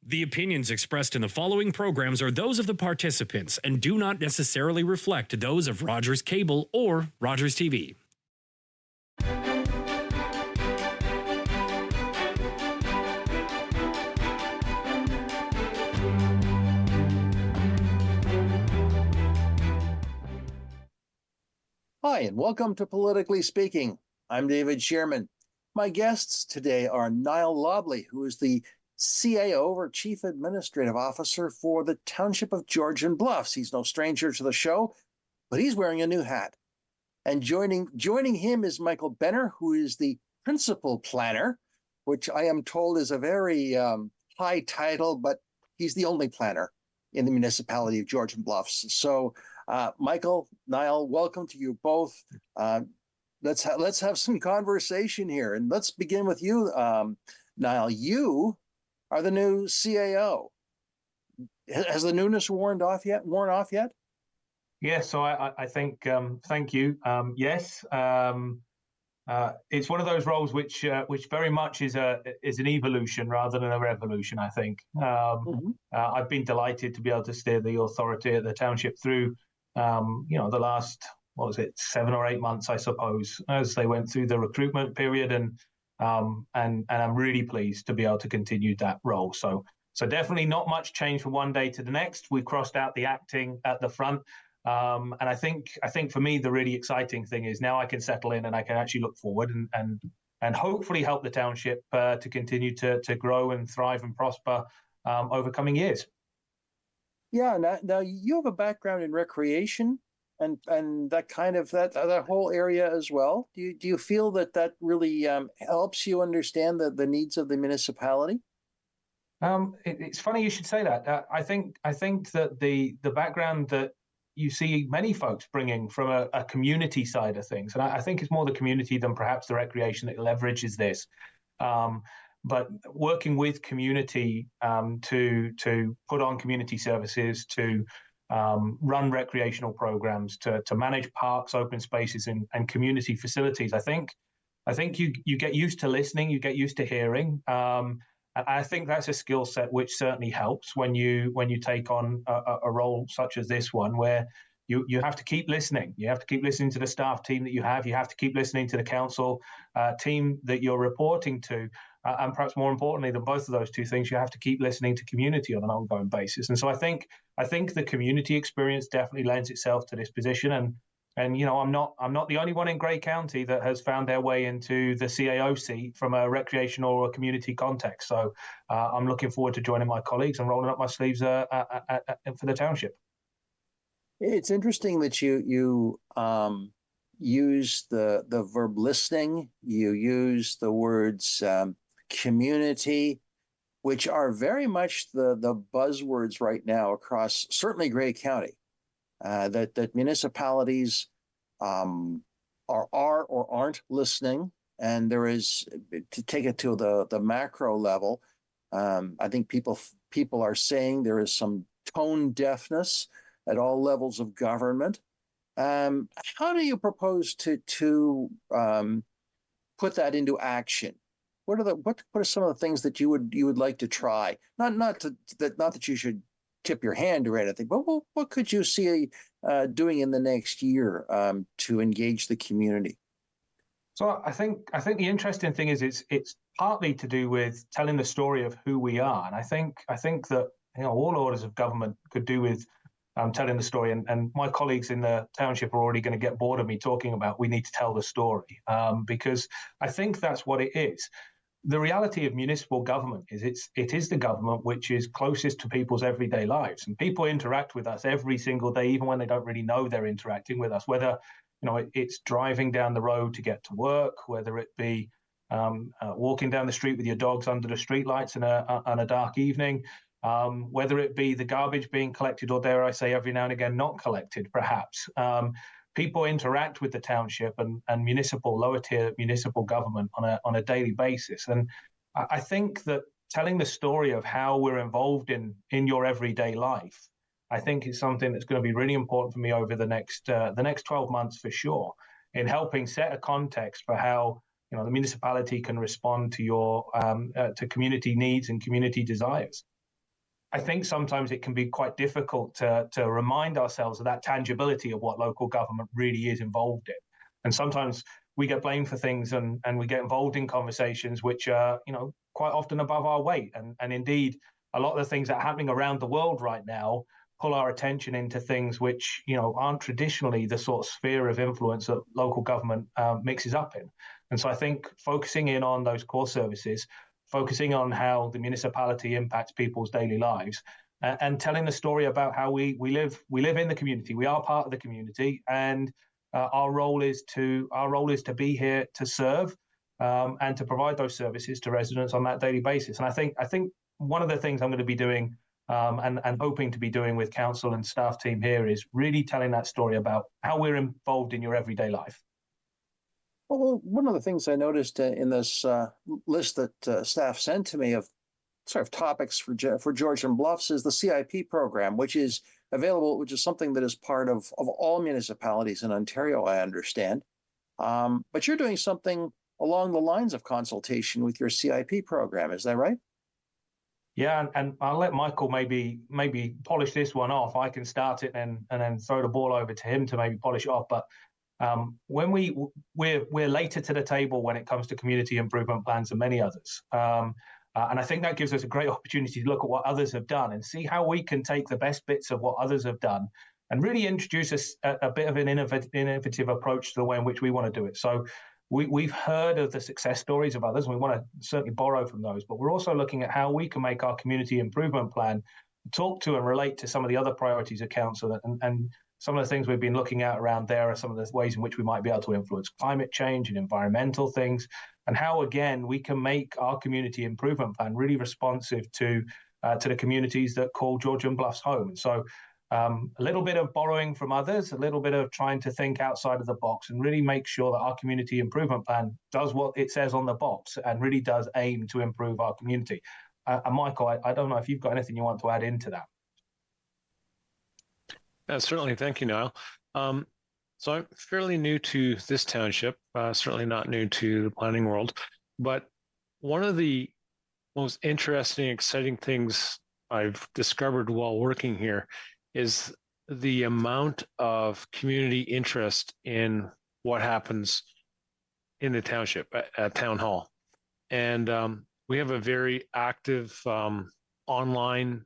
The opinions expressed in the following programs are those of the participants and do not necessarily reflect those of Rogers Cable or Rogers TV. Hi, and welcome to Politically Speaking. I'm David Shearman. My guests today are Niall Lobley, who is the CAO, or Chief Administrative Officer, for the Township of Georgian Bluffs. He's no stranger to the show, but he's wearing a new hat. And joining him is Michael Benner, who is the Principal Planner, which I am told is a very high title, but he's the only planner in the municipality of Georgian Bluffs. So, Michael, Niall, welcome to you both. Let's have some conversation here, and let's begin with you, Niall. You are the new CAO. Has the newness worn off yet? Yes, so I think, thank you. Yes, it's one of those roles which very much is an evolution rather than a revolution, I think. I've been delighted to be able to steer the authority at the township through, the last, 7 or 8 months, I suppose, as they went through the recruitment period, and I'm really pleased to be able to continue that role. So definitely not much change from one day to the next. We crossed out the acting at the front. And I think for me, the really exciting thing is now I can settle in and I can actually look forward and hopefully help the township to continue to grow and thrive and prosper over coming years. Yeah. Now you have a background in recreation and that kind of that whole area as well. Do you feel that really helps you understand the needs of the municipality? It's funny you should say that. I think that the background that you see many folks bringing from a community side of things, and I think it's more the community than perhaps the recreation that leverages this. But working with community to put on community services, to run recreational programs, to manage parks, open spaces, and community facilities. I think you get used to listening, you get used to hearing. I think that's a skill set which certainly helps when you take on a role such as this one, where you have to keep listening. You have to keep listening to the staff team that you have. You have to keep listening to the council team that you're reporting to. And perhaps more importantly than both of those two things, you have to keep listening to community on an ongoing basis. And so I think the community experience definitely lends itself to this position. And I'm not the only one in Grey County that has found their way into the CAO seat from a recreational or a community context. So I'm looking forward to joining my colleagues and rolling up my sleeves for the township. It's interesting that you use the verb listening. You use the words community, which are very much the buzzwords right now across certainly Grey County. That municipalities are or aren't listening, and there is, to take it to the macro level, I think people are saying there is some tone deafness at all levels of government. How do you propose to put that into action? What are some of the things that you would like to try? Not that you should tip your hand or anything, but what could you see doing in the next year to engage the community? So I think the interesting thing is it's partly to do with telling the story of who we are, and I think that all orders of government could do with telling the story, and my colleagues in the township are already going to get bored of me talking about we need to tell the story, because I think that's what it is. The reality of municipal government is it is the government which is closest to people's everyday lives, and people interact with us every single day, even when they don't really know they're interacting with us, whether it's driving down the road to get to work, whether it be walking down the street with your dogs under the streetlights on a dark evening, whether it be the garbage being collected, or dare I say every now and again not collected perhaps. People interact with the township and lower tier municipal government on a daily basis. And I think that telling the story of how we're involved in your everyday life, I think is something that's going to be really important for me over the next 12 months for sure, in helping set a context for how the municipality can respond to your to community needs and community desires. I think sometimes it can be quite difficult to remind ourselves of that tangibility of what local government really is involved in. And sometimes we get blamed for things and we get involved in conversations which are, quite often above our weight. And indeed, a lot of the things that are happening around the world right now pull our attention into things which, aren't traditionally the sort of sphere of influence that local government mixes up in. And so I think focusing in on those core services, focusing on how the municipality impacts people's daily lives, and telling the story about how we live in the community. We are part of the community, and our role is to be here to serve and to provide those services to residents on that daily basis. And I think one of the things I'm going to be doing and hoping to be doing with council and staff team here is really telling that story about how we're involved in your everyday life. Well, one of the things I noticed in this list that staff sent to me of sort of topics for Georgian Bluffs is the CIP program, which is available, which is something that is part of all municipalities in Ontario, I understand. But you're doing something along the lines of consultation with your CIP program, is that right? Yeah, and I'll let Michael maybe polish this one off. I can start it and then throw the ball over to him to maybe polish it off. But when we're later to the table when it comes to community improvement plans than many others. And I think that gives us a great opportunity to look at what others have done and see how we can take the best bits of what others have done and really introduce a bit of an innovative approach to the way in which we want to do it. So we've heard of the success stories of others, and we want to certainly borrow from those, but we're also looking at how we can make our community improvement plan talk to and relate to some of the other priorities of council. And some of the things we've been looking at around there are some of the ways in which we might be able to influence climate change and environmental things, and how, again, we can make our community improvement plan really responsive to the communities that call Georgian Bluffs home. And so a little bit of borrowing from others, a little bit of trying to think outside of the box and really make sure that our community improvement plan does what it says on the box and really does aim to improve our community. And Michael, I don't know if you've got anything you want to add into that. Certainly. Thank you, Niall. So I'm fairly new to this township, certainly not new to the planning world, but one of the most interesting, exciting things I've discovered while working here is the amount of community interest in what happens in the township at Town Hall. And we have a very active online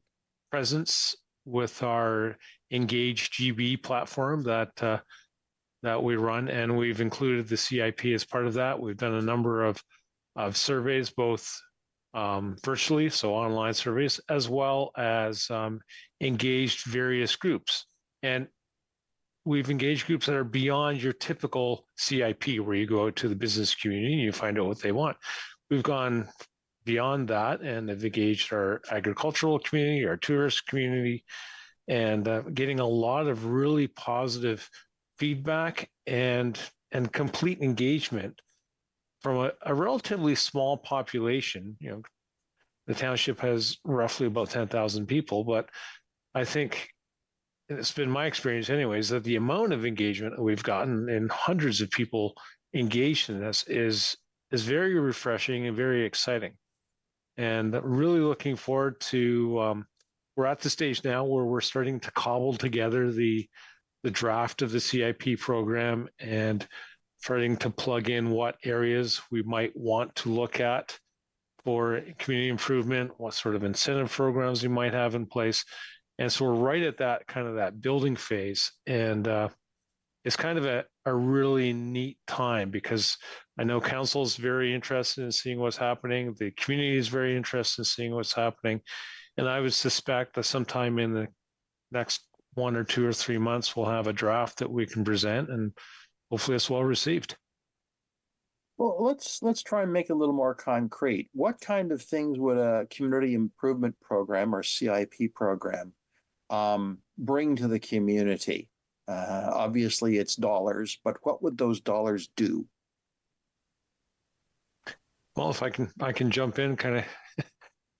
presence with our Engage GB platform that we run, and we've included the CIP as part of that. We've done a number of surveys, both virtually, so online surveys, as well as engaged various groups. And we've engaged groups that are beyond your typical CIP, where you go out to the business community and you find out what they want. We've gone beyond that and have engaged our agricultural community, our tourist community, and getting a lot of really positive feedback and complete engagement from a relatively small population. The township has roughly about 10,000 people, but I think it's been my experience anyways that the amount of engagement that we've gotten and hundreds of people engaged in this is very refreshing and very exciting. And really looking forward to, we're at the stage now where we're starting to cobble together the draft of the CIP program and starting to plug in what areas we might want to look at for community improvement, what sort of incentive programs we might have in place. And so we're right at that kind of that building phase. And it's kind of a really neat time because I know council is very interested in seeing what's happening. The community is very interested in seeing what's happening. And I would suspect that sometime in the next 1 or 2 or 3 months, we'll have a draft that we can present, and hopefully it's well received. Well, let's try and make it a little more concrete. What kind of things would a community improvement program or CIP program bring to the community? Obviously, it's dollars, but what would those dollars do? Well, if I can jump in, kind of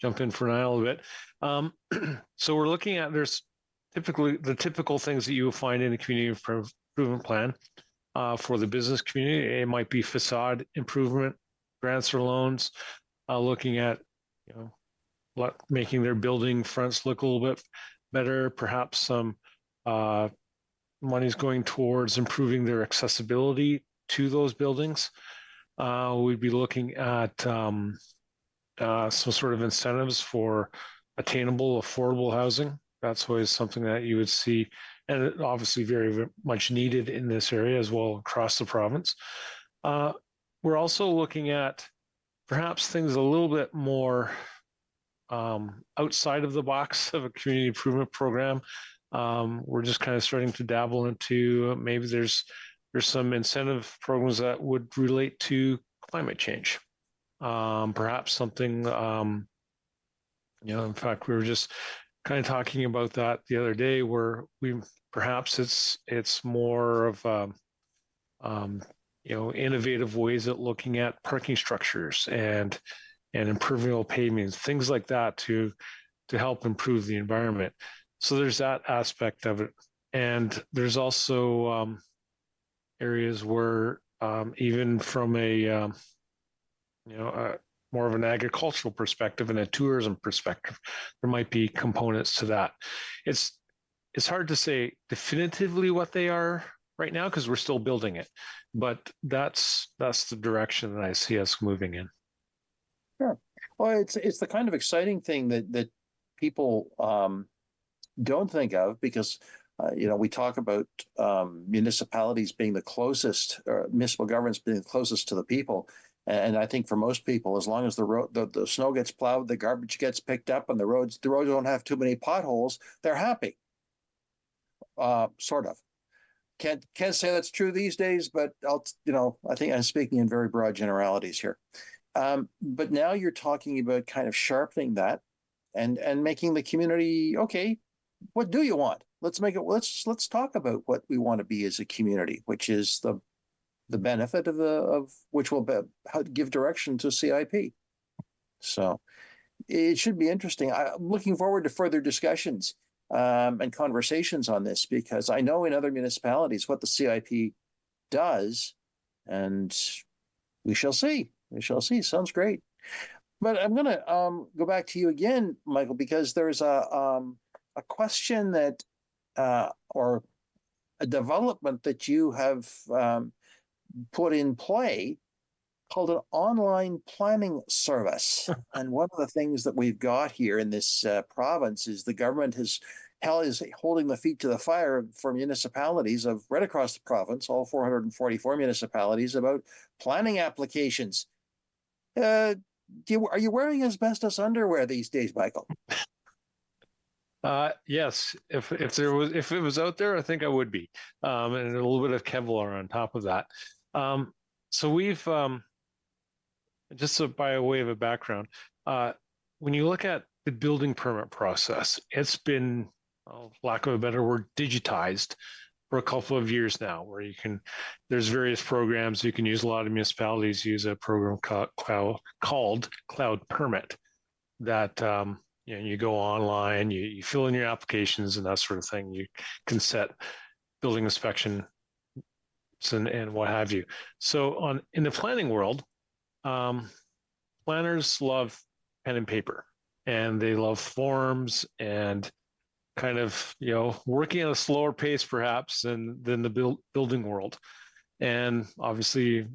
jump in for Niall a bit. So we're looking at there's typically the typical things that you will find in a community improvement plan. For the business community, it might be facade improvement, grants or loans, looking at making their building fronts look a little bit better. Perhaps some money's going towards improving their accessibility to those buildings. We'd be looking at some sort of incentives for attainable, affordable housing. That's always something that you would see, and obviously very much needed in this area as well across the province. We're also looking at perhaps things a little bit more outside of the box of a community improvement program. We're just kind of starting to dabble into maybe there's some incentive programs that would relate to climate change. Perhaps something, in fact, we were just kind of talking about that the other day, where perhaps it's more of innovative ways at looking at parking structures and improving pavements, things like that to help improve the environment. So there's that aspect of it, and there's also areas where even from a more of an agricultural perspective and a tourism perspective, there might be components to that. It's hard to say definitively what they are right now because we're still building it, but that's the direction that I see us moving in. Sure. Well, it's the kind of exciting thing that people don't think of because we talk about municipalities being the closest, or municipal governments being the closest to the people. And I think for most people, as long as the snow gets plowed, the garbage gets picked up, and the roads don't have too many potholes, they're happy. Sort of. Can't say that's true these days, but I think I'm speaking in very broad generalities here. But now you're talking about kind of sharpening that and making the community, okay, what do you want? Let's talk about what we want to be as a community, which is the benefit of which will give direction to CIP. So it should be interesting. I'm looking forward to further discussions and conversations on this, because I know in other municipalities what the CIP does, and we shall see. Sounds great. But I'm going to go back to you again, Michael, because there's a question that or a development that you have put in play called an online planning service. And one of the things that we've got here in this province is the government is holding the feet to the fire for municipalities of right across the province, all 444 municipalities, about planning applications. Are you wearing asbestos underwear these days, Michael? Yes. If it was out there, I think I would be, and a little bit of Kevlar on top of that. So we've just by way of a background, when you look at the building permit process, it's been, lack of a better word, digitized for a couple of years now, where there's various programs you can use. A lot of municipalities use a program called Cloud Permit that you go online, you fill in your applications and that sort of thing. You can set building inspection and what have you. So in the planning world, planners love pen and paper, and they love forms and kind of working at a slower pace perhaps than the building world. And obviously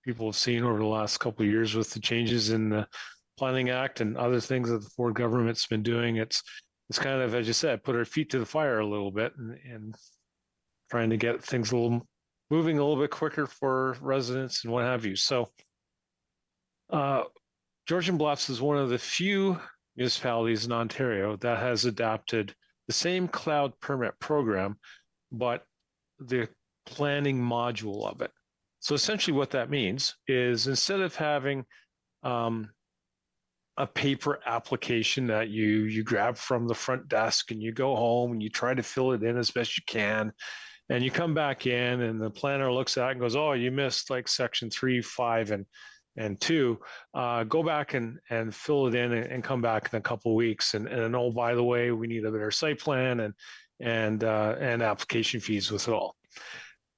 people have seen over the last couple of years with the changes in the Planning Act and other things that the Ford government's been doing, it's kind of, as you said, put our feet to the fire a little bit and trying to get things moving a little bit quicker for residents and what have you. So Georgian Bluffs is one of the few municipalities in Ontario that has adopted the same cloud permit program, but the planning module of it. So essentially what that means is, instead of having a paper application that you grab from the front desk and you go home and you try to fill it in as best you can, and you come back in and the planner looks at it and goes, oh, you missed like section 3, 5, and 2, go back and fill it in and come back in a couple of weeks. And oh, by the way, we need a better site plan and application fees with it all.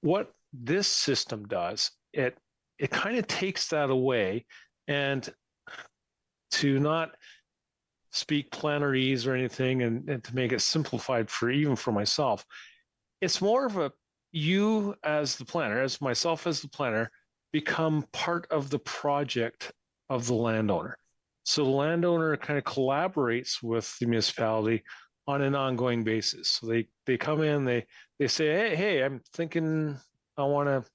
What this system does, it kind of takes that away, and to not speak planarese or anything, and to make it simplified for even for myself. It's more of a you as the planner, as myself as the planner, become part of the project of the landowner. So the landowner kind of collaborates with the municipality on an ongoing basis. So they come in, they say, hey, I'm thinking I want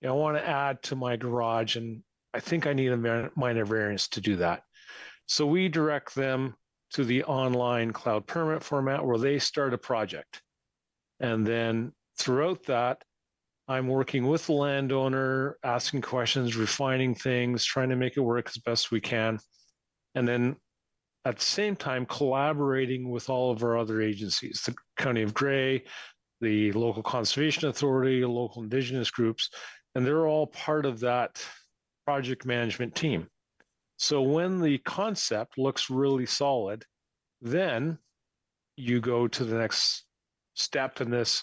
to add to my garage, and I think I need a minor variance to do that. So we direct them to the online cloud permit format where they start a project. And then throughout that, I'm working with the landowner, asking questions, refining things, trying to make it work as best we can. And then at the same time, collaborating with all of our other agencies, the County of Grey, the local conservation authority, local indigenous groups, and they're all part of that project management team. So when the concept looks really solid, then you go to the next step in this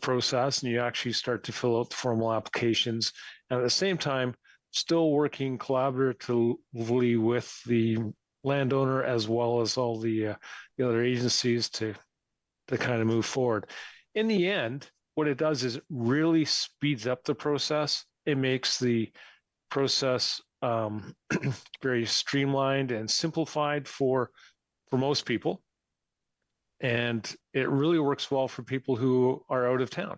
process, and you actually start to fill out the formal applications, and at the same time still working collaboratively with the landowner as well as all the other agencies to kind of move forward. In the end, what it does is it really speeds up the process. It makes the process very streamlined and simplified for most people. And it really works well for people who are out of town.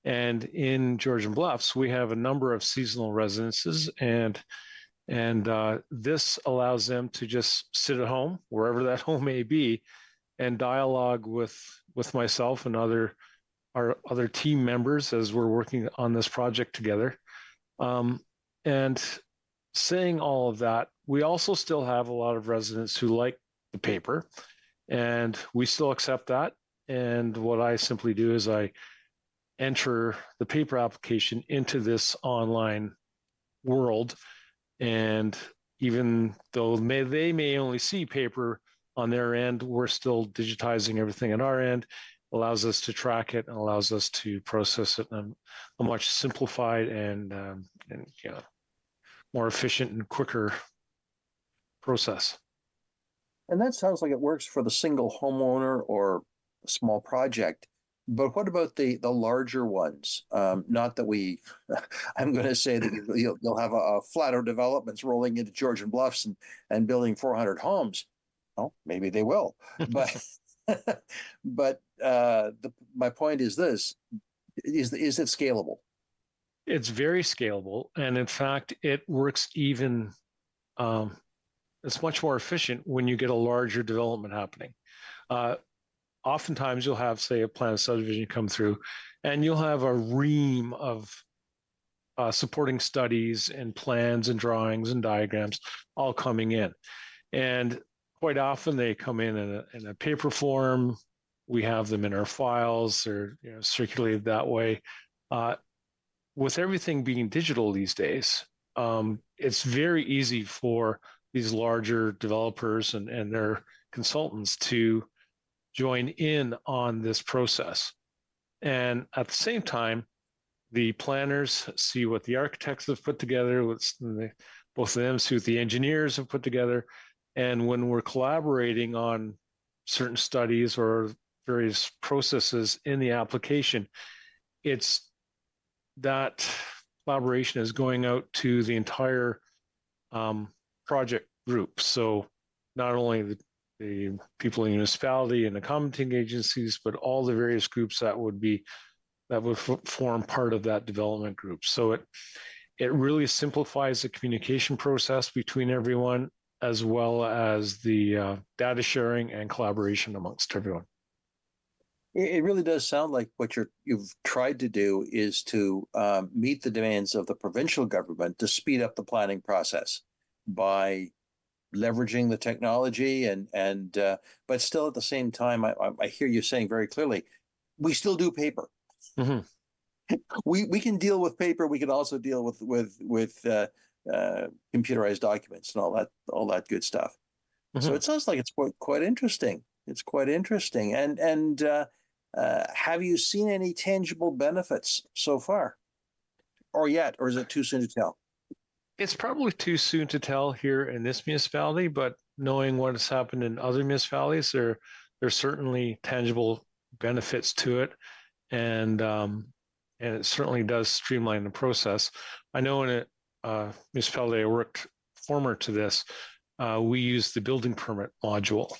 And in Georgian Bluffs, we have a number of seasonal residences, and this allows them to just sit at home, wherever that home may be, and dialogue with myself and our other team members as we're working on this project together. And saying all of that, we also still have a lot of residents who like the paper, and we still accept that. And what I simply do is I enter the paper application into this online world. And even though they may only see paper on their end, we're still digitizing everything at our end. Allows us to track it and allows us to process it in a much simplified and more efficient and quicker process. And that sounds like it works for the single homeowner or a small project. But what about the larger ones? Not that I'm going to say that you'll have a Flato Developments rolling into Georgian Bluffs and building 400 homes. Well, maybe they will. But but my point is this: is it scalable? It's very scalable, and in fact, it works even. It's much more efficient when you get a larger development happening. Oftentimes, you'll have, say, a plan of subdivision come through, and you'll have a ream of supporting studies and plans and drawings and diagrams all coming in. And quite often, they come in a paper form. We have them in our files or circulated that way. With everything being digital these days, it's very easy for these larger developers and their consultants to join in on this process. And at the same time, the planners see what the architects have put together, both of them see what the engineers have put together. And when we're collaborating on certain studies or various processes in the application, it's that collaboration is going out to the entire project group. So not only the people in the municipality and the commenting agencies, but all the various groups that would form part of that development group. So it really simplifies the communication process between everyone, as well as the data sharing and collaboration amongst everyone. It really does sound like what you've tried to do is to meet the demands of the provincial government to speed up the planning process by leveraging the technology but still at the same time, I hear you saying very clearly, we still do paper. Mm-hmm. We can deal with paper. We can also deal with computerized documents and all that good stuff. Mm-hmm. So it sounds like it's quite interesting. It's quite interesting. And have you seen any tangible benefits so far, or yet, or is it too soon to tell? It's probably too soon to tell here in this municipality, but knowing what has happened in other municipalities, there's certainly tangible benefits to it, and it certainly does streamline the process. I know in a municipality I worked former to this, we used the building permit module,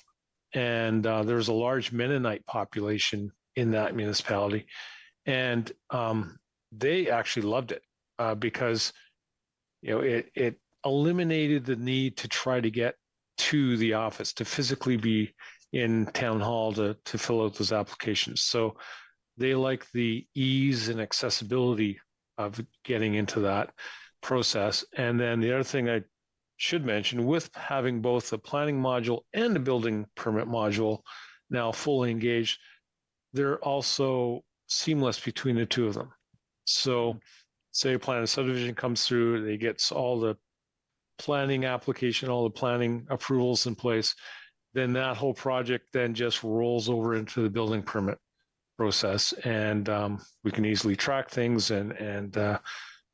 and there's a large Mennonite population in that municipality, and they actually loved it because it eliminated the need to try to get to the office, to physically be in town hall to fill out those applications. So they like the ease and accessibility of getting into that process. And then the other thing I should mention, with having both the planning module and the building permit module now fully engaged, they're also seamless between the two of them. So say a plan of subdivision comes through, they get all the planning application, all the planning approvals in place, then that whole project then just rolls over into the building permit process, and we can easily track things and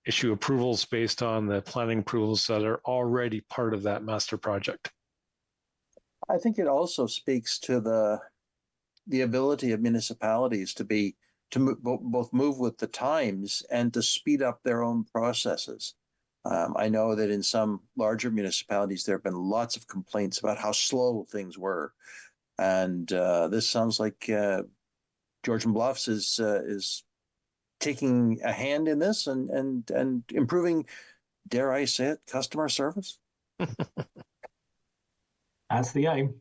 issue approvals based on the planning approvals that are already part of that master project. I think it also speaks to the ability of municipalities to both move with the times and to speed up their own processes. I know that in some larger municipalities, there have been lots of complaints about how slow things were. And this sounds like Georgian Bluffs is taking a hand in this and improving, dare I say it, customer service. That's the aim.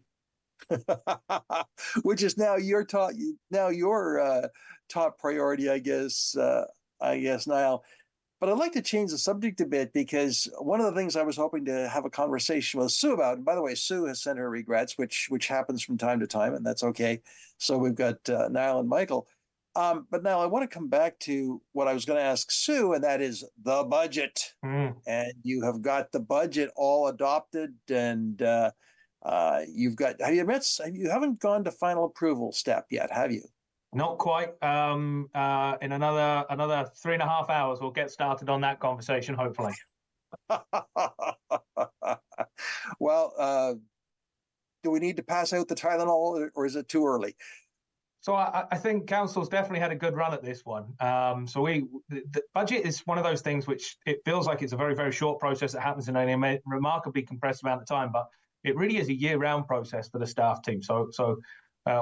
Which is now your top priority, I guess, Niall. But I'd like to change the subject a bit, because one of the things I was hoping to have a conversation with Sue about, and by the way, Sue has sent her regrets, which happens from time to time, and that's okay. So we've got Niall and Michael. But now I want to come back to what I was going to ask Sue, and that is the budget. And you have got the budget all adopted, and you haven't gone to final approval step yet, have you? Not quite. In another 3.5 hours, we'll get started on that conversation, hopefully. Well, do we need to pass out the Tylenol, or is it too early? So I think council's definitely had a good run at this one. The budget is one of those things which it feels like it's a very, very short process that happens in a remarkably compressed amount of time, but it really is a year-round process for the staff team. So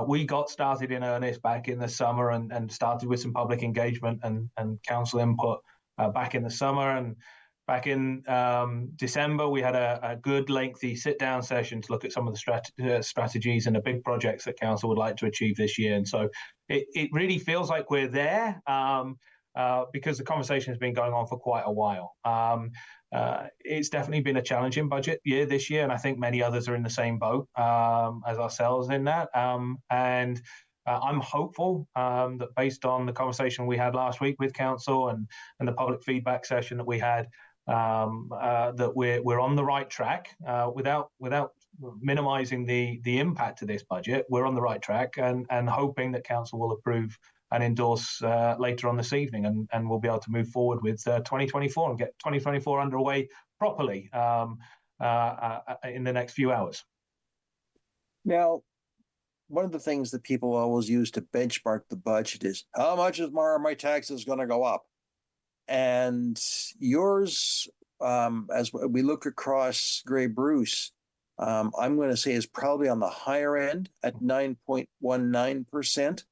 we got started in earnest back in the summer and started with some public engagement and council input back in the summer. And back in December, we had a good lengthy sit-down session to look at some of the strategies and the big projects that council would like to achieve this year. And so it really feels like we're there because the conversation has been going on for quite a while. It's definitely been a challenging budget year this year, and I think many others are in the same boat as ourselves in that. I'm hopeful that based on the conversation we had last week with council and the public feedback session that we had, that we're on the right track without minimizing the impact of this budget. We're on the right track, and hoping that council will approve and endorse later on this evening, and we'll be able to move forward with 2024 and get 2024 underway properly in the next few hours. Now, one of the things that people always use to benchmark the budget is, how much is my taxes going to go up? And yours, as we look across Grey Bruce, I'm going to say is probably on the higher end at 9.19%.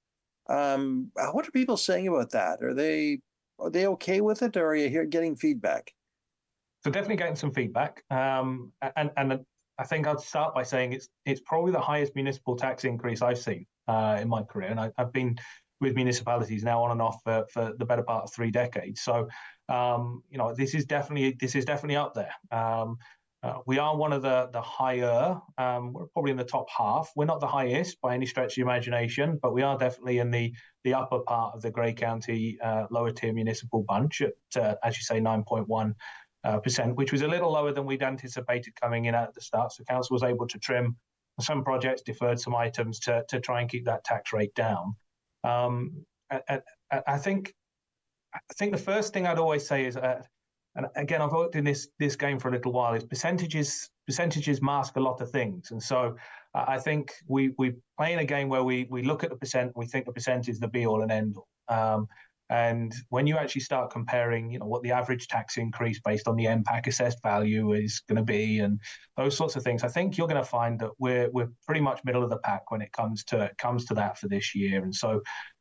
What are people saying about that? Are they okay with it, or are you getting feedback? So definitely getting some feedback, and I think I'd start by saying it's probably the highest municipal tax increase I've seen in my career, and I've been with municipalities now on and off for the better part of 3 decades. So this is definitely up there. We are one of the higher. We're probably in the top half. We're not the highest by any stretch of the imagination, but we are definitely in the upper part of the Grey County lower tier municipal bunch at, as you say, 9.1%, which was a little lower than we'd anticipated coming in at the start. So council was able to trim some projects, deferred some items to try and keep that tax rate down. I think the first thing I'd always say is and again, I've worked in this game for a little while, is percentages mask a lot of things. And so I think we playing a game where we look at the percent, we think the percent is the be all and end all. And when you actually start comparing, what the average tax increase based on the MPAC assessed value is going to be, and those sorts of things, I think you're going to find that we're pretty much middle of the pack when it comes to that for this year. And so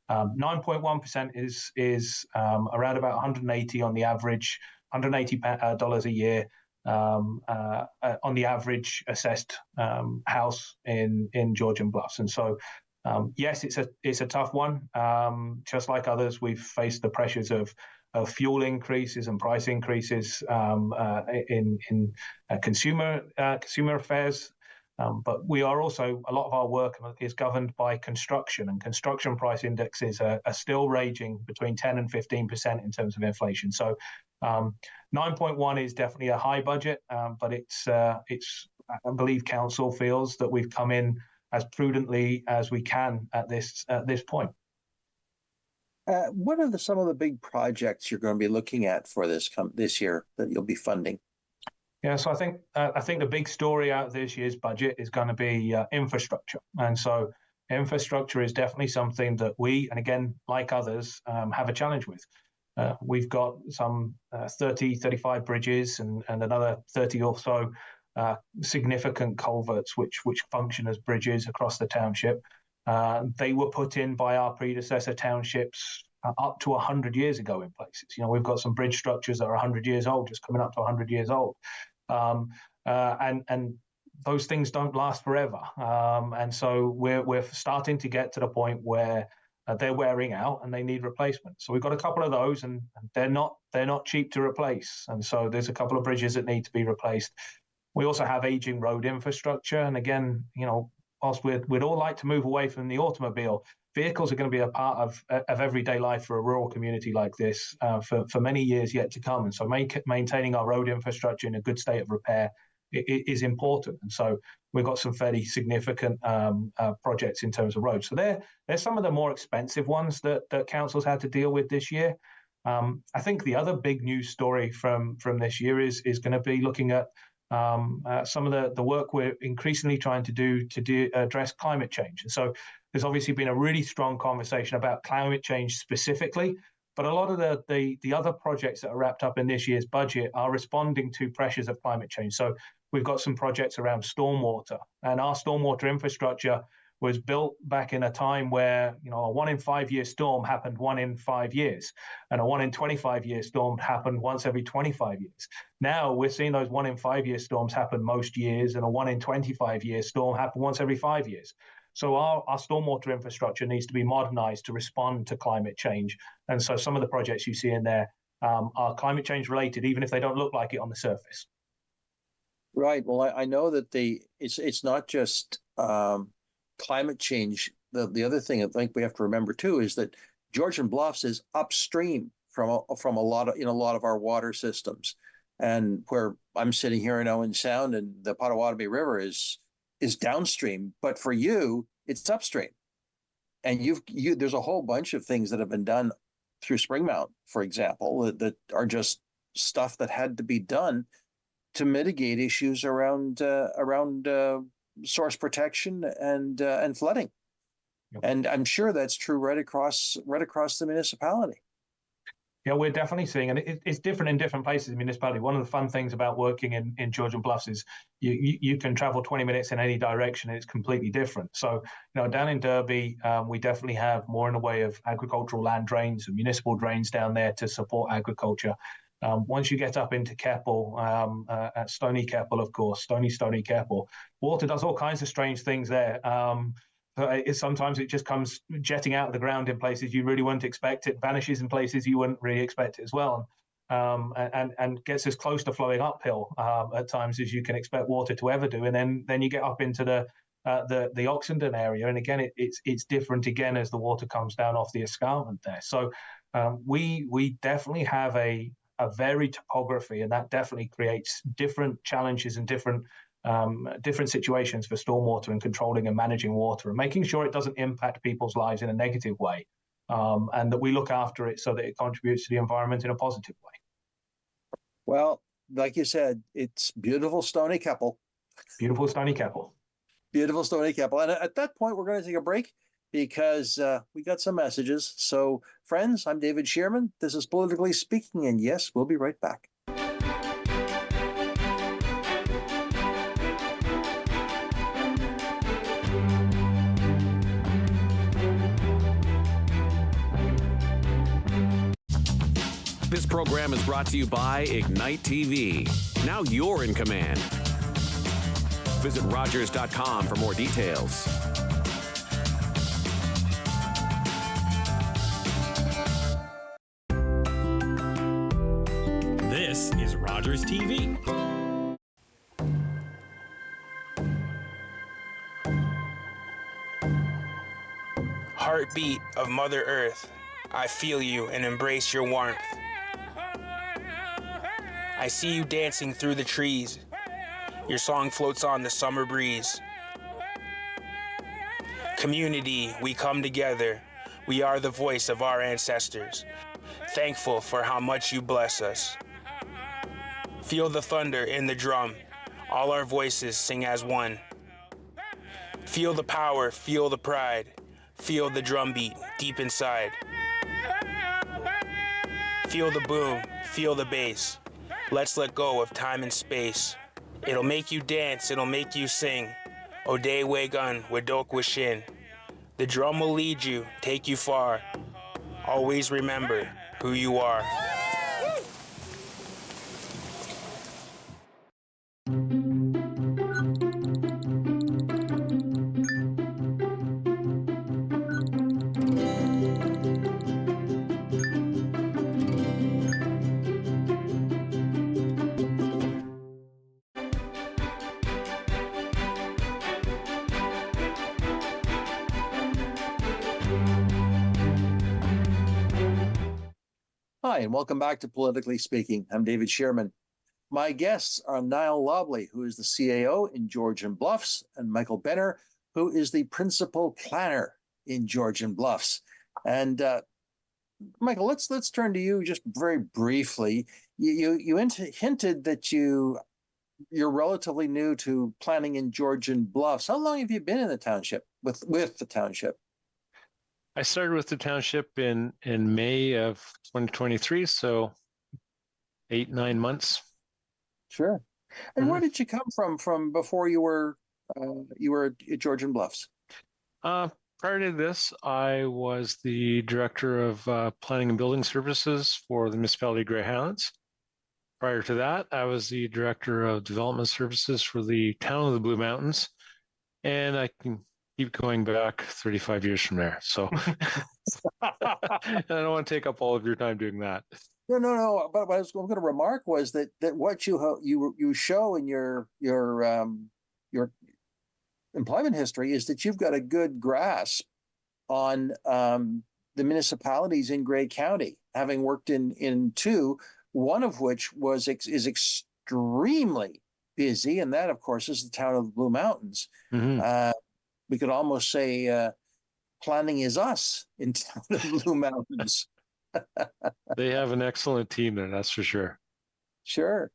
9.1% is around about 180 on the average, $180 a year on the average assessed house in Georgian Bluffs. And so yes, it's a tough one. Just like others, we've faced the pressures of fuel increases and price increases in consumer affairs. But we are also, a lot of our work is governed by construction, and construction price indexes are still raging between 10 and 15% in terms of inflation. So 9.1 is definitely a high budget, but it's I believe council feels that we've come in as prudently as we can at this point. What are some of the big projects you're going to be looking at for this year that you'll be funding? Yeah, so I think the big story out of this year's budget is going to be infrastructure, and so infrastructure is definitely something that we, and again, like others, have a challenge with. We've got some 35 bridges and another 30 or so significant culverts which function as bridges across the township. They were put in by our predecessor townships up to 100 years ago in places. We've got some bridge structures that are 100 years old, just coming up to 100 years old. And those things don't last forever. And so we're starting to get to the point where they're wearing out and they need replacement. So we've got a couple of those, and they're not cheap to replace. And so there's a couple of bridges that need to be replaced. We also have aging road infrastructure. And again, whilst we'd all like to move away from the automobile, vehicles are going to be a part of everyday life for a rural community like this for many years yet to come. And so maintaining our road infrastructure in a good state of repair is important. And so we've got some fairly significant projects in terms of roads. So they're some of the more expensive ones that councils had to deal with this year. I think the other big news story from this year is going to be looking at some of the work we're increasingly trying to do to address climate change. And so there's obviously been a really strong conversation about climate change specifically, but a lot of the other projects that are wrapped up in this year's budget are responding to pressures of climate change. So we've got some projects around stormwater, and our stormwater infrastructure was built back in a time where a 1 in 5 year storm happened 1 in 5 years, and a 1 in 25 year storm happened once every 25 years. Now we're seeing those 1 in 5 year storms happen most years, and a 1 in 25 year storm happen once every 5 years. So our stormwater infrastructure needs to be modernized to respond to climate change. And so some of the projects you see in there are climate change related, even if they don't look like it on the surface. Right. Well, I know that it's not just climate change. The other thing I think we have to remember too is that Georgian Bluffs is upstream from a lot of our water systems, and where I'm sitting here in Owen Sound and the Potawatomi River is downstream, but for you it's upstream, and there's a whole bunch of things that have been done through Springmount, for example, that are just stuff that had to be done to mitigate issues around source protection and flooding. Yep. And I'm sure that's true right across the municipality. Yeah, we're definitely seeing, and it's different in different places in the municipality. One of the fun things about working in Georgian Bluffs is you can travel 20 minutes in any direction and it's completely different. So, down in Derby, we definitely have more in the way of agricultural land drains and municipal drains down there to support agriculture. Once you get up into Keppel, at Stony Keppel, of course, Stony Keppel, water does all kinds of strange things there. Sometimes it just comes jetting out of the ground in places you really wouldn't expect it, vanishes in places you wouldn't really expect it as well, and gets as close to flowing uphill at times as you can expect water to ever do. And then you get up into the Oxenden area, and again it's different again as the water comes down off the escarpment there. So we definitely have a varied topography, and that definitely creates different challenges and different situations for stormwater and controlling and managing water and making sure it doesn't impact people's lives in a negative way, and that we look after it so that it contributes to the environment in a positive way. Well, like you said, it's beautiful Stony Keppel. Beautiful Stony Keppel. Beautiful Stony Keppel. And at that point, we're going to take a break because we got some messages. So, friends, I'm David Shearman. This is Politically Speaking. And yes, we'll be right back. This program is brought to you by Ignite TV. Now you're in command. Visit Rogers.com for more details. This is Rogers TV. Heartbeat of Mother Earth, I feel you and embrace your warmth. I see you dancing through the trees. Your song floats on the summer breeze. Community, we come together. We are the voice of our ancestors. Thankful for how much you bless us. Feel the thunder in the drum. All our voices sing as one. Feel the power, feel the pride. Feel the drumbeat deep inside. Feel the boom, feel the bass. Let's let go of time and space. It'll make you dance, it'll make you sing. Ode Wegun, Wadok Wishin. The drum will lead you, take you far. Always remember who you are. Hi, and welcome back to Politically Speaking. I'm David Shearman. My guests are Niall Lobley, who is the CAO in Georgian Bluffs, and Michael Benner, who is the principal planner in Georgian Bluffs. And Michael, let's turn to you just very briefly. You hinted that you're relatively new to planning in Georgian Bluffs. How long have you been in the township with the township? I started with the township in May of 2023, so 8-9 months. Sure. And where did you come from before you were at Georgian Bluffs? Prior to this, I was the director of planning and building services for the municipality of Grey Highlands. Prior to that, I was the director of development services for the town of the Blue Mountains, and I can keep going back 35 years from there. So I don't want to take up all of your time doing that. No. But what I was going to remark was that what you show in your employment history is that you've got a good grasp on the municipalities in Grey County, having worked in two, one of which is extremely busy, and that, of course, is the town of the Blue Mountains. Mm-hmm. We could almost say planning is us in town of the Blue Mountains. They have an excellent team there, that's for sure. Sure.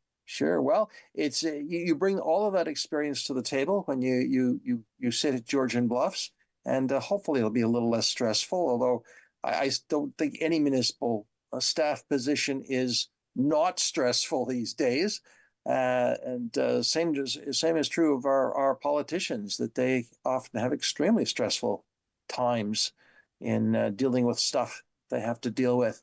Well, it's you bring all of that experience to the table when you sit at Georgian Bluffs, and hopefully it'll be a little less stressful. Although I don't think any municipal staff position is not stressful these days. Same is true of our politicians, that they often have extremely stressful times in dealing with stuff they have to deal with.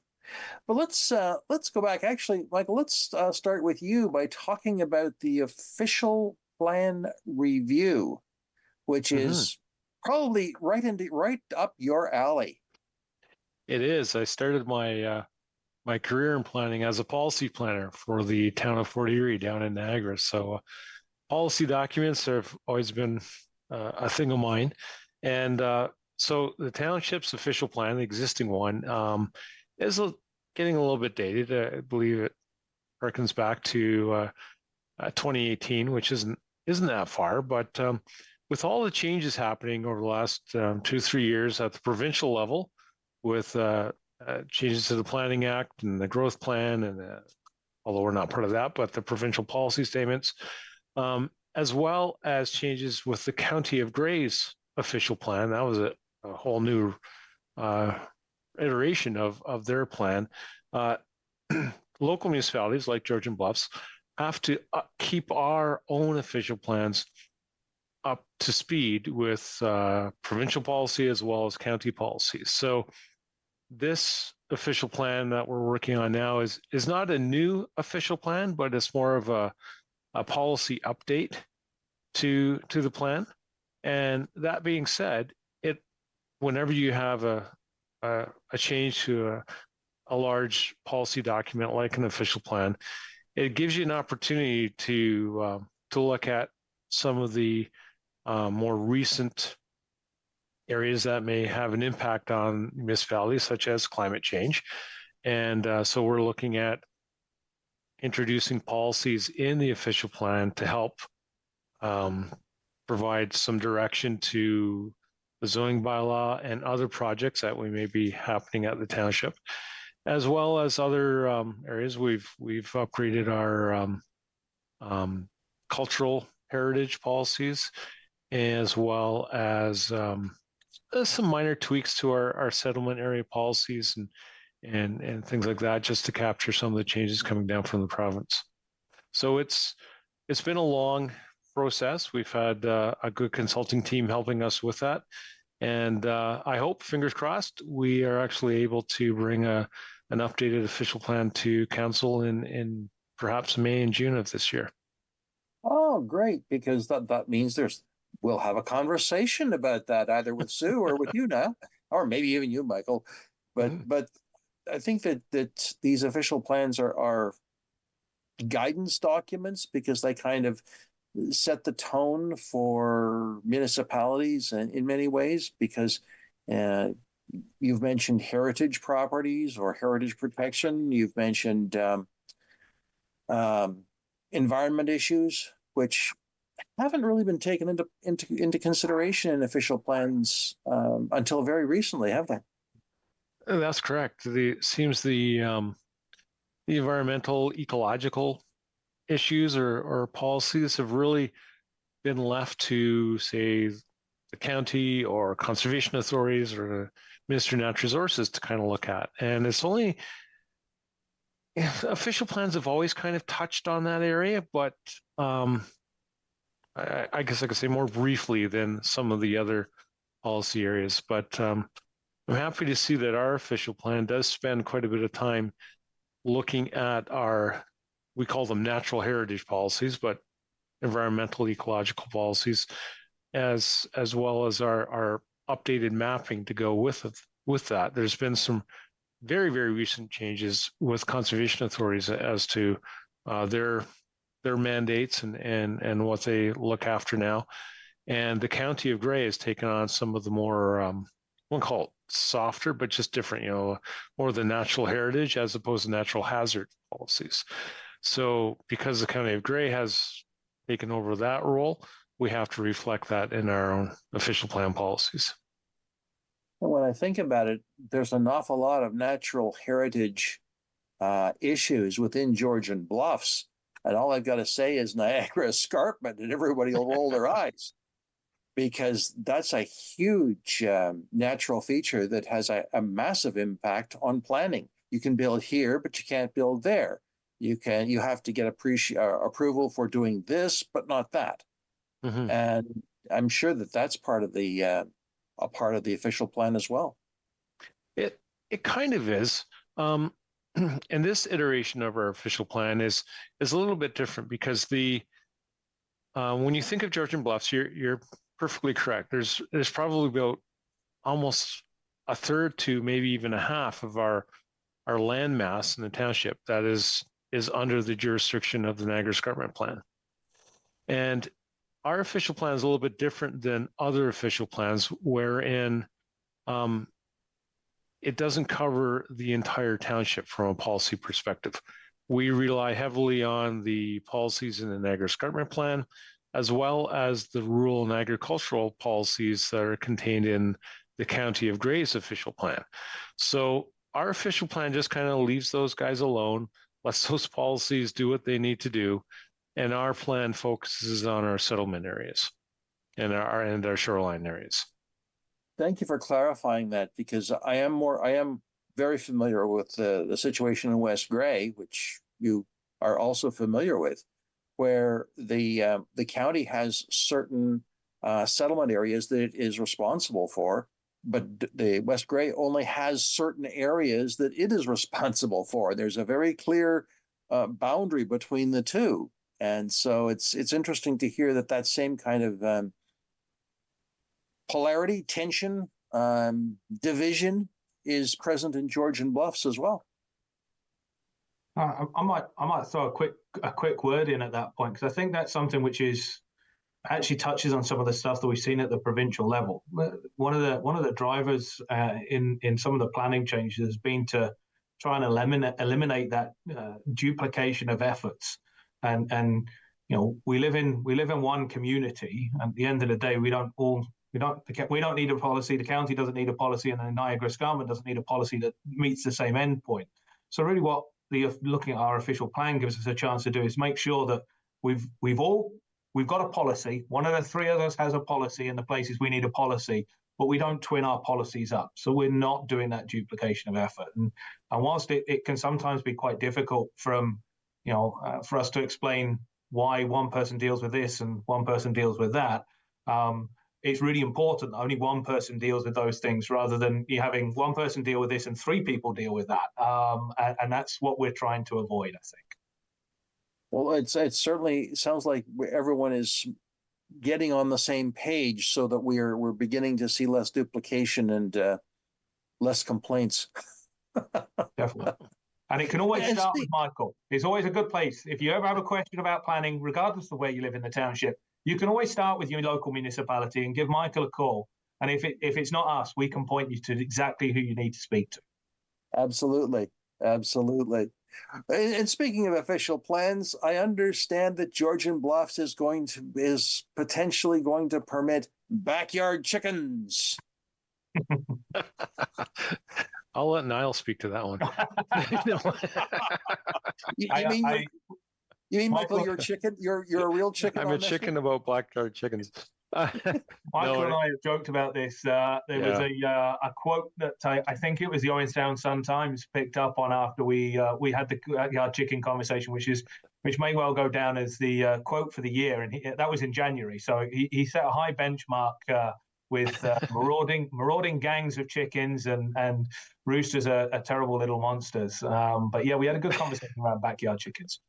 But let's go back. Actually, Michael, let's start with you by talking about the official plan review, which is probably right up your alley. It is. I started my my career in planning as a policy planner for the town of Fort Erie down in Niagara. So policy documents have always been a thing of mine. And so the township's official plan, the existing one, is getting a little bit dated. I believe it harkens back to 2018, which isn't that far. But with all the changes happening over the last 2-3 years at the provincial level, with changes to the Planning Act and the Growth Plan and the although we're not part of that, but the provincial policy statements, as well as changes with the County of Grey's official plan. That was a whole new iteration of their plan. Local municipalities like Georgian Bluffs have to keep our own official plans up to speed with provincial policy as well as county policies. So this official plan that we're working on now is not a new official plan, but it's more of a policy update to the plan. And that being said, whenever you have a change to a large policy document like an official plan, it gives you an opportunity to look at some of the more recent areas that may have an impact on municipalities, such as climate change. And so we're looking at introducing policies in the official plan to help provide some direction to the zoning bylaw and other projects that we may be happening at the township, as well as other areas. We've upgraded our cultural heritage policies, as well as some minor tweaks to our settlement area policies and things like that, just to capture some of the changes coming down from the province. So it's been a long process. We've had a good consulting team helping us with that. And I hope, fingers crossed, we are actually able to bring an updated official plan to council in perhaps May and June of this year. Oh, great, because that means we'll have a conversation about that, either with Sue or with you now, or maybe even you, Michael. But I think that these official plans are guidance documents, because they kind of set the tone for municipalities in many ways, because you've mentioned heritage properties or heritage protection. You've mentioned environment issues, which haven't really been taken into consideration in official plans until very recently, have they? That's correct. Seems the environmental, ecological issues or policies have really been left to, say, the county or conservation authorities or the Ministry of Natural Resources to kind of look at. And it's only official plans have always kind of touched on that area, but I guess I could say more briefly than some of the other policy areas. But I'm happy to see that our official plan does spend quite a bit of time looking at we call them natural heritage policies, but environmental ecological policies, as well as our updated mapping to go with that. There's been some very, very recent changes with conservation authorities as to their mandates and what they look after now. And the County of Grey has taken on some of the more, I won't call it softer, but just different, more the natural heritage as opposed to natural hazard policies. So because the County of Grey has taken over that role, we have to reflect that in our own official plan policies. And when I think about it, there's an awful lot of natural heritage issues within Georgian Bluffs. And all I've got to say is Niagara Escarpment, and everybody will roll their eyes, because that's a huge natural feature that has a massive impact on planning. You can build here, but you can't build there. You have to get approval for doing this, but not that. Mm-hmm. And I'm sure that's part of the official plan as well. It kind of is. And this iteration of our official plan is a little bit different, because when you think of Georgian Bluffs, you're perfectly correct. There's probably about almost a third to maybe even a half of our land mass in the township that is under the jurisdiction of the Niagara Escarpment Plan. And our official plan is a little bit different than other official plans, wherein it doesn't cover the entire township from a policy perspective. We rely heavily on the policies in the Niagara Escarpment Plan, as well as the rural and agricultural policies that are contained in the County of Grey's official plan. So our official plan just kind of leaves those guys alone, Let those policies do what they need to do. And our plan focuses on our settlement areas and our shoreline areas. Thank you for clarifying that, because I am very familiar with the situation in West Grey, which you are also familiar with, where the county has certain settlement areas that it is responsible for, but the West Grey only has certain areas that it is responsible for. There's a very clear boundary between the two, and so it's interesting to hear that same kind of polarity, tension, division is present in Georgian Bluffs as well. I might throw a quick word in at that point, because I think that's something which actually touches on some of the stuff that we've seen at the provincial level. One of the drivers in some of the planning changes has been to try and eliminate that duplication of efforts. And we live in one community. At the end of the day, we don't need a policy. The county doesn't need a policy, and the Niagara Escarpment doesn't need a policy that meets the same endpoint. So really, what looking at our official plan gives us a chance to do is make sure that we've got a policy. One of the three of us has a policy in the places we need a policy, but we don't twin our policies up. So we're not doing that duplication of effort. And whilst it can sometimes be quite difficult for us to explain why one person deals with this and one person deals with that, it's really important that only one person deals with those things, rather than you having one person deal with this and three people deal with that. And that's what we're trying to avoid, I think. Well, it certainly sounds like everyone is getting on the same page, so that we're beginning to see less duplication and less complaints. Definitely. And it can always start with Michael. It's always a good place. If you ever have a question about planning, regardless of where you live in the township, you can always start with your local municipality and give Michael a call. And if it's not us, we can point you to exactly who you need to speak to. Absolutely. Absolutely. And speaking of official plans, I understand that Georgian Bluffs is potentially going to permit backyard chickens. I'll let Niall speak to that one. You mean, Michael, you're a chicken? You're a real chicken? I'm a chicken about backyard chickens. Michael and I have joked about this. There was a quote that I think it was the Owenstown Sun-Times picked up on after we had the backyard chicken conversation, which may well go down as the quote for the year, and that was in January. So he set a high benchmark with marauding gangs of chickens, and roosters are terrible little monsters. But yeah, we had a good conversation around backyard chickens.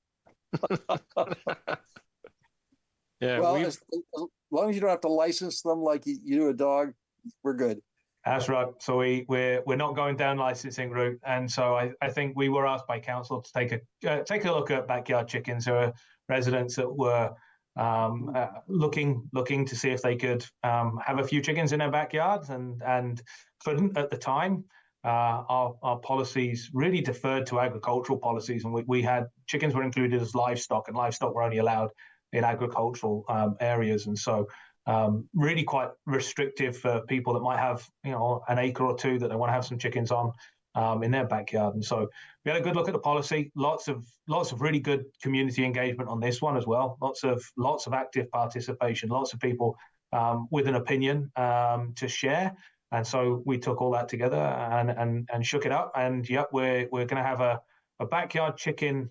Yeah, well, as long as you don't have to license them like you do a dog, we're good. That's right. So we're not going down licensing route, and so I think we were asked by council to take a look at backyard chickens. There are residents that were looking to see if they could have a few chickens in their backyards, and couldn't at the time. Our policies really deferred to agricultural policies, and we had chickens were included as livestock, and livestock were only allowed in agricultural areas, and so really quite restrictive for people that might have an acre or two that they want to have some chickens on in their backyard. And so we had a good look at the policy. Lots of really good community engagement on this one as well. Lots of active participation. Lots of people with an opinion to share. And so we took all that together and shook it up. And yep, we're going to have a backyard chicken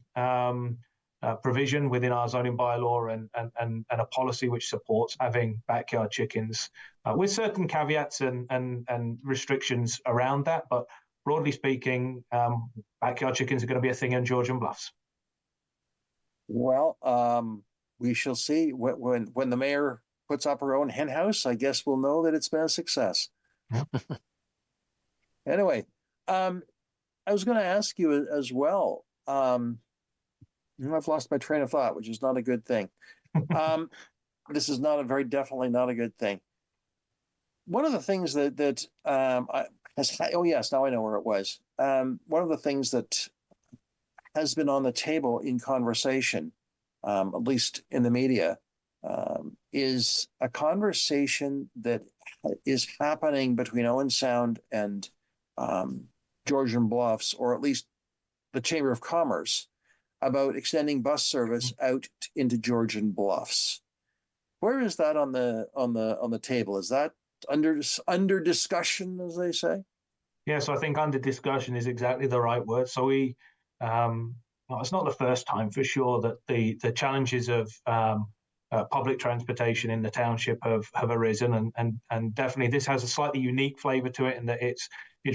provision within our zoning bylaw and a policy which supports having backyard chickens with certain caveats and restrictions around that. But broadly speaking, backyard chickens are going to be a thing in Georgian Bluffs. Well, we shall see. When the mayor puts up her own hen house, I guess we'll know that it's been a success. Anyway, I was going to ask you as well. I've lost my train of thought, which is not a good thing. This is definitely not a good thing. One of the things oh yes, now I know where it was. One of the things that has been on the table in conversation, at least in the media, is a conversation that is happening between Owen Sound and Georgian Bluffs, or at least the Chamber of Commerce, about extending bus service out into Georgian Bluffs. Where is that on the table? Is that under discussion, as they say? Yeah, so I think under discussion is exactly the right word. So well, it's not the first time for sure that the challenges of public transportation in the township have arisen, and definitely this has a slightly unique flavour to it in that it's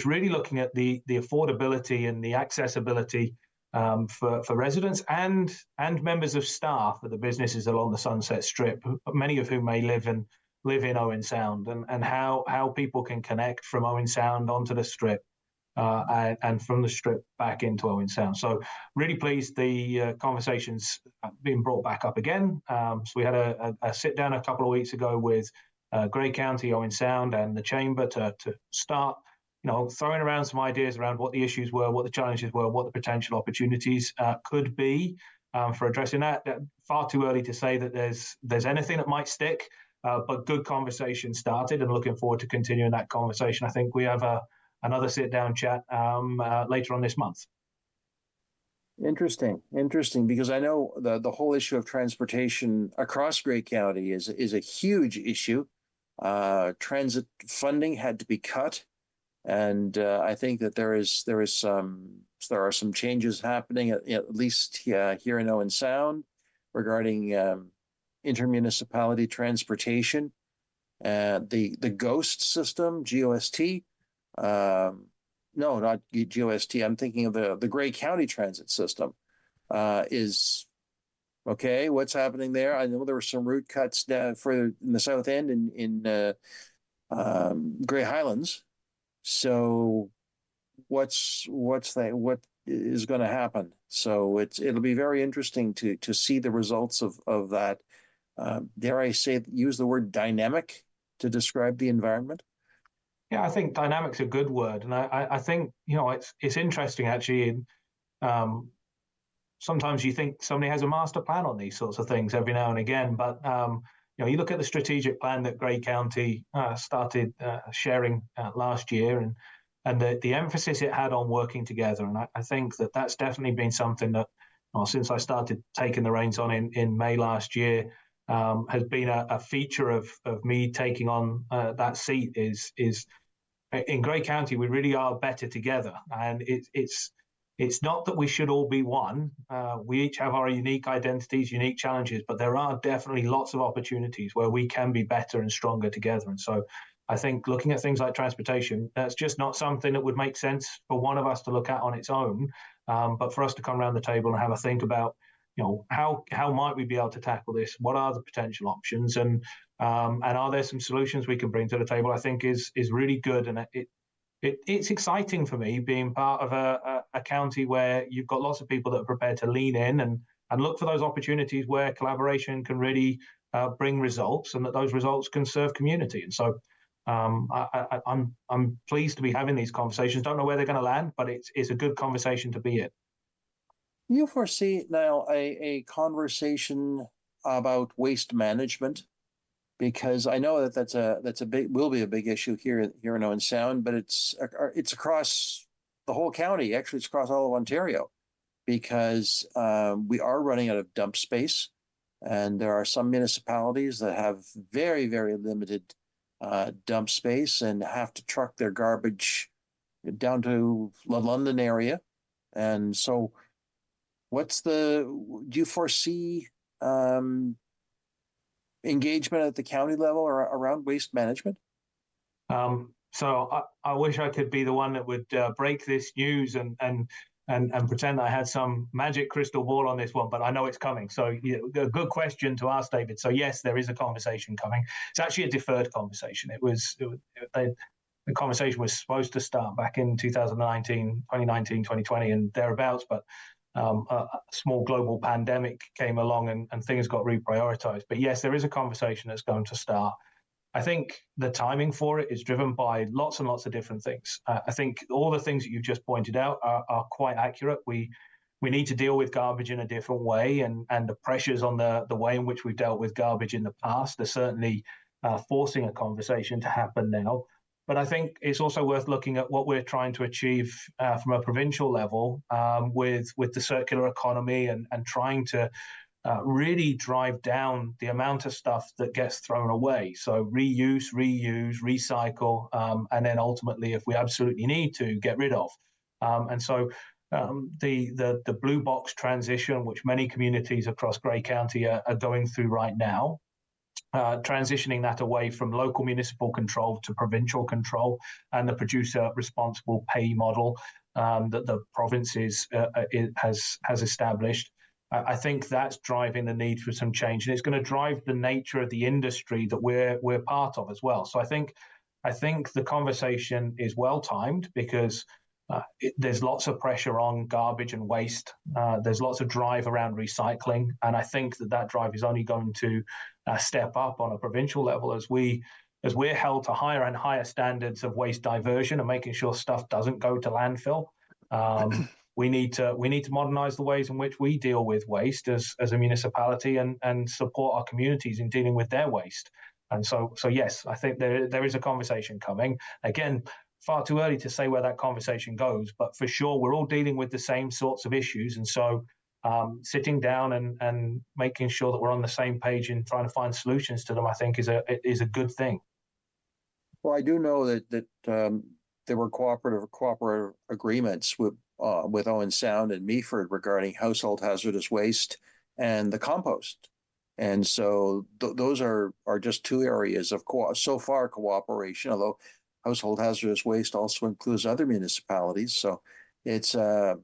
really looking at the affordability and the accessibility for residents and members of staff at the businesses along the Sunset Strip, many of whom may live in Owen Sound, and how people can connect from Owen Sound onto the Strip and from the Strip back into Owen Sound. So really pleased the conversation's been brought back up again. So we had a sit down a couple of weeks ago with Grey County, Owen Sound, and the Chamber to start throwing around some ideas around what the issues were, what the challenges were, what the potential opportunities could be for addressing that. Far too early to say that there's anything that might stick, but good conversation started, and looking forward to continuing that conversation. I think we have another sit-down chat later on this month. Interesting, because I know the whole issue of transportation across Grey County is a huge issue. Transit funding had to be cut. And I think that there are some changes happening at least here in Owen Sound regarding intermunicipality transportation. The GHOST system, GOST. No, not GOST. I'm thinking of the Grey County transit system. Is okay. What's happening there? I know there were some route cuts further in the south end in Grey Highlands. So what is going to happen? So it'll be very interesting to see the results of that. Dare I say, use the word dynamic to describe the environment? Yeah, I think dynamic's a good word, and I think it's interesting actually. Sometimes you think somebody has a master plan on these sorts of things every now and again, but you look at the strategic plan that Grey County started sharing last year, and the emphasis it had on working together. And I think that's definitely been something that, since I started taking the reins on in May last year, has been a feature of me taking on that seat. Is in Grey County we really are better together, and it's not that we should all be one. We each have our unique identities, unique challenges, but there are definitely lots of opportunities where we can be better and stronger together. And so I think looking at things like transportation, that's just not something that would make sense for one of us to look at on its own, but for us to come around the table and have a think about, how might we be able to tackle this? What are the potential options? And are there some solutions we can bring to the table? I think is really good. And it's exciting for me being part of a county where you've got lots of people that are prepared to lean in and look for those opportunities where collaboration can really bring results, and that those results can serve community. And so I'm pleased to be having these conversations. Don't know where they're going to land, but it's a good conversation to be in. Do you foresee, Niall, a conversation about waste management? Because I know that will be a big issue here in Owen Sound, but it's across the whole county. Actually, it's across all of Ontario, because we are running out of dump space, and there are some municipalities that have very, very limited dump space and have to truck their garbage down to the London area. And so do you foresee engagement at the county level or around waste management? So I wish I could be the one that would break this news and pretend I had some magic crystal ball on this one, but I know it's coming. So a good question to ask, David. So yes, there is a conversation coming. It's actually a deferred conversation. The conversation was supposed to start back in 2019, 2020, and thereabouts, but a small global pandemic came along and things got reprioritized. But yes, there is a conversation that's going to start. I think the timing for it is driven by lots and lots of different things. I think all the things that you've just pointed out are quite accurate. We need to deal with garbage in a different way, and the pressures on the way in which we've dealt with garbage in the past are certainly forcing a conversation to happen now. But I think it's also worth looking at what we're trying to achieve from a provincial level with the circular economy and trying to really drive down the amount of stuff that gets thrown away. So reuse, recycle, and then ultimately, if we absolutely need to, get rid of. The blue box transition, which many communities across Grey County are going through right now, transitioning that away from local municipal control to provincial control and the producer responsible pay model that the province has established. I think that's driving the need for some change, and it's going to drive the nature of the industry that we're part of as well. So I think the conversation is well timed because there's lots of pressure on garbage and waste. There's lots of drive around recycling, and I think that drive is only going to step up on a provincial level as we're held to higher and higher standards of waste diversion and making sure stuff doesn't go to landfill. We need to modernise the ways in which we deal with waste as a municipality and support our communities in dealing with their waste. And so yes, I think there is a conversation coming. Again, far too early to say where that conversation goes, but for sure we're all dealing with the same sorts of issues. And so sitting down and making sure that we're on the same page and trying to find solutions to them, I think is a good thing. Well, I do know that there were cooperative agreements with Owen Sound and Meaford regarding household hazardous waste and the compost. And so those are just two areas of so far cooperation, although household hazardous waste also includes other municipalities. So it's a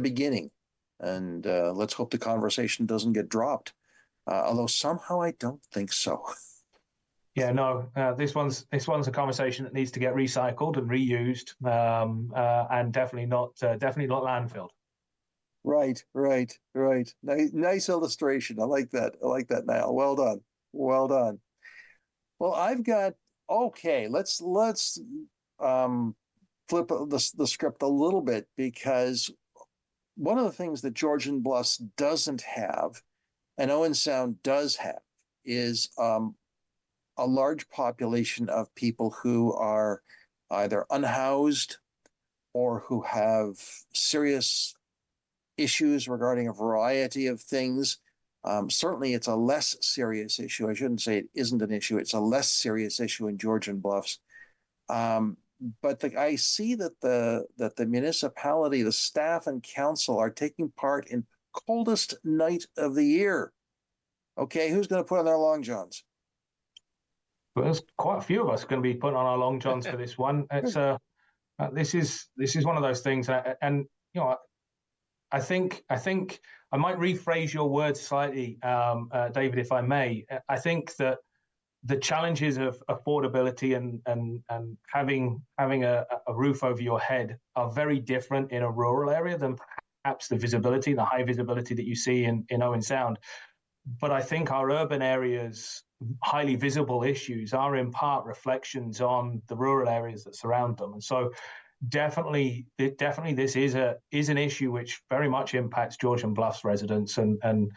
beginning, and let's hope the conversation doesn't get dropped. Although somehow I don't think so. Yeah, no. This one's a conversation that needs to get recycled and reused, and definitely not landfilled. Right. Nice illustration. I like that, Niall. Well done. Well, I've got. Okay, let's flip the script a little bit, because one of the things that Georgian Bluffs doesn't have, and Owen Sound does have, is a large population of people who are either unhoused or who have serious issues regarding a variety of things. Certainly, it's a less serious issue. I shouldn't say it isn't an issue. It's a less serious issue in Georgian Bluffs. But I see that the municipality, the staff and council are taking part in coldest night of the year. Okay, who's going to put on their long johns? Well, there's quite a few of us going to be putting on our long johns for this one. It's this is one of those things, and you know, I think I might rephrase your words slightly, David, if I may. I think that the challenges of affordability and having a roof over your head are very different in a rural area than perhaps the visibility, the high visibility that you see in Owen Sound. But I think our urban areas' highly visible issues are in part reflections on the rural areas that surround them. And so definitely this is an issue which very much impacts Georgian Bluffs residents, and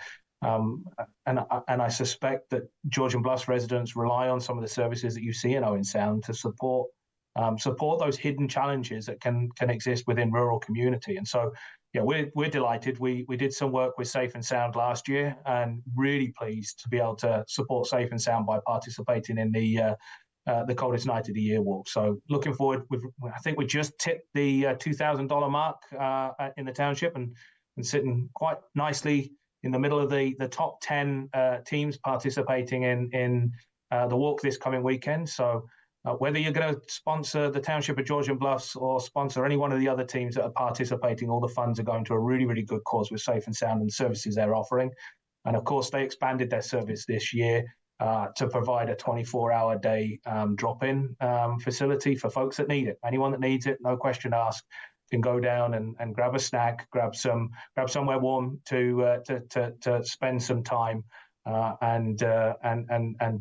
I suspect that Georgian Bluffs residents rely on some of the services that you see in Owen Sound to support those hidden challenges that can exist within rural community. And so, yeah, we're delighted. We did some work with Safe and Sound last year, and really pleased to be able to support Safe and Sound by participating in the Coldest Night of the Year walk. So looking forward. I think we just tipped the $2,000 mark in the township, and sitting quite nicely in the middle of the top 10 teams participating in the walk this coming weekend. So whether you're going to sponsor the township of Georgian Bluffs or sponsor any one of the other teams that are participating, all the funds are going to a really, really good cause with Safe and Sound and the services they're offering. And of course, they expanded their service this year to provide a 24-hour day drop-in facility for folks that need it. Anyone that needs it, no question asked, can go down and grab a snack, grab somewhere warm to spend some time and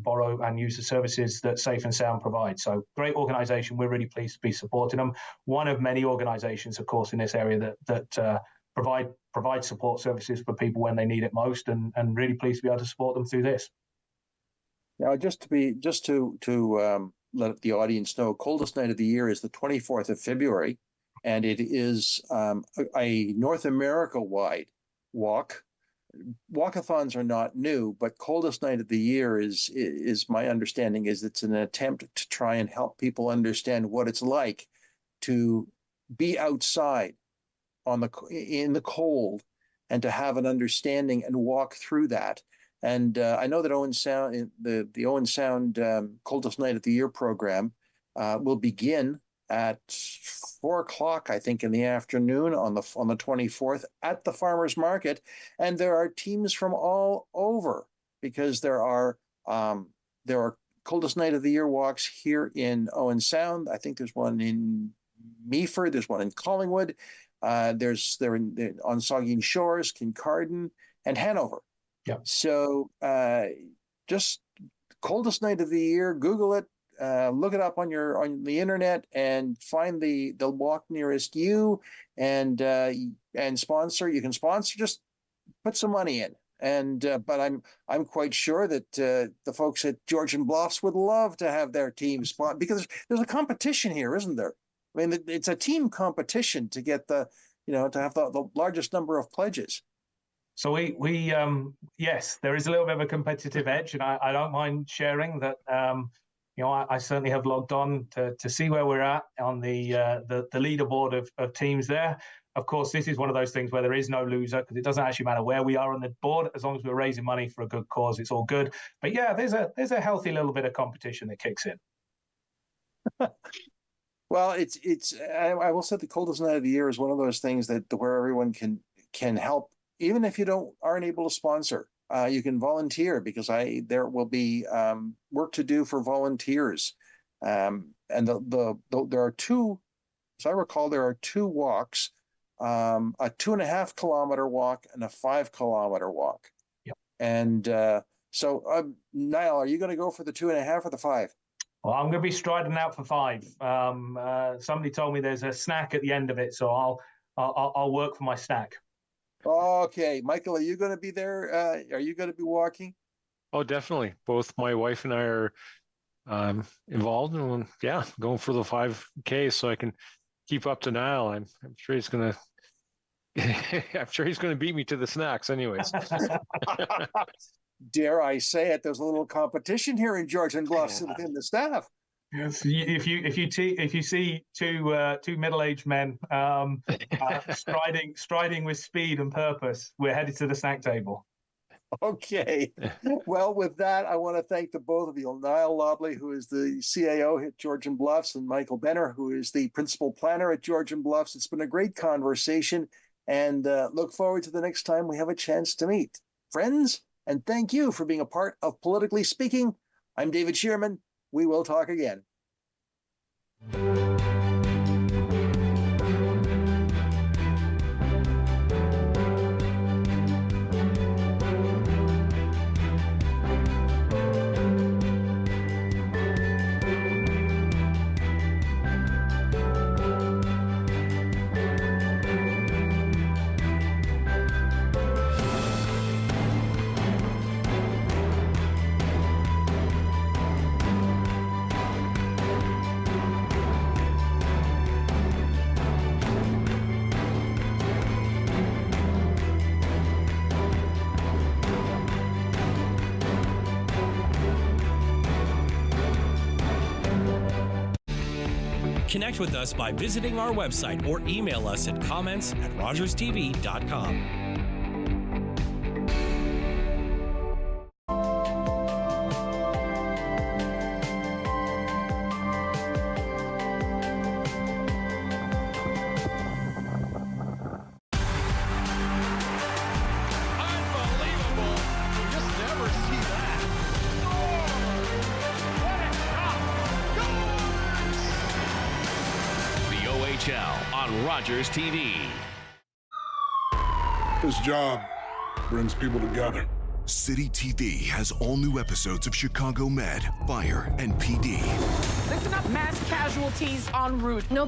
borrow and use the services that Safe and Sound provides. So great organisation. We're really pleased to be supporting them. One of many organisations, of course, in this area that provide support services for people when they need it most, and really pleased to be able to support them through this. Now, just to let the audience know, coldest night of the year is the 24th of February, and it is a North America-wide walk. Walkathons are not new, but coldest night of the year is my understanding is it's an attempt to try and help people understand what it's like to be outside in the cold and to have an understanding and walk through that. And I know that Owen Sound, the Owen Sound coldest night of the year program will begin at 4 o'clock, I think, in the afternoon on the 24th at the farmers market, and there are teams from all over because there are coldest night of the year walks here in Owen Sound. I think there's one in Meaford, there's one in Collingwood, they're on Saugeen Shores, Kincardine, and Hanover. Yeah. So just coldest night of the year. Google it, look it up on the internet, and find the walk nearest you, and sponsor. You can sponsor. Just put some money in, and but I'm quite sure that the folks at Georgian Bluffs would love to have their team spot, because there's a competition here, isn't there? I mean, it's a team competition to get to have the largest number of pledges. So we yes, there is a little bit of a competitive edge, and I don't mind sharing that. I certainly have logged on to see where we're at on the leaderboard of teams there. Of course, this is one of those things where there is no loser, because it doesn't actually matter where we are on the board. As long as we're raising money for a good cause, it's all good. But yeah, there's a healthy little bit of competition that kicks in. Well, I will say the coldest night of the year is one of those things that where everyone can help, even if you aren't able to sponsor. You can volunteer, because there will be work to do for volunteers, and there are two. As I recall, there are two walks, a 2.5 kilometer walk and a 5 kilometer walk. Yep. And so, Niall, are you going to go for the 2.5 or the 5? Well, I'm going to be striding out for 5. Somebody told me there's a snack at the end of it, so I'll work for my snack. Okay, Michael, are you going to be there? Are you going to be walking? Oh, definitely. Both my wife and I are involved, and going for the 5K so I can keep up to Niall. I'm sure he's going to. I'm sure he's going to beat me to the snacks, anyways. Dare I say it? There's a little competition here in Georgian Bluffs within the staff. Yes, if you see two middle-aged men striding with speed and purpose, we're headed to the snack table. Okay. Well, with that, I want to thank the both of you, Niall Lobley, who is the CAO at Georgian Bluffs, and Michael Benner, who is the principal planner at Georgian Bluffs. It's been a great conversation, and look forward to the next time we have a chance to meet. Friends, and thank you for being a part of Politically Speaking. I'm David Shearman. We will talk again. Connect with us by visiting our website or email us at comments@rogerstv.com. On Rogers TV. This job brings people together. City TV has all new episodes of Chicago Med, Fire, and PD. Listen up, mass casualties en route. No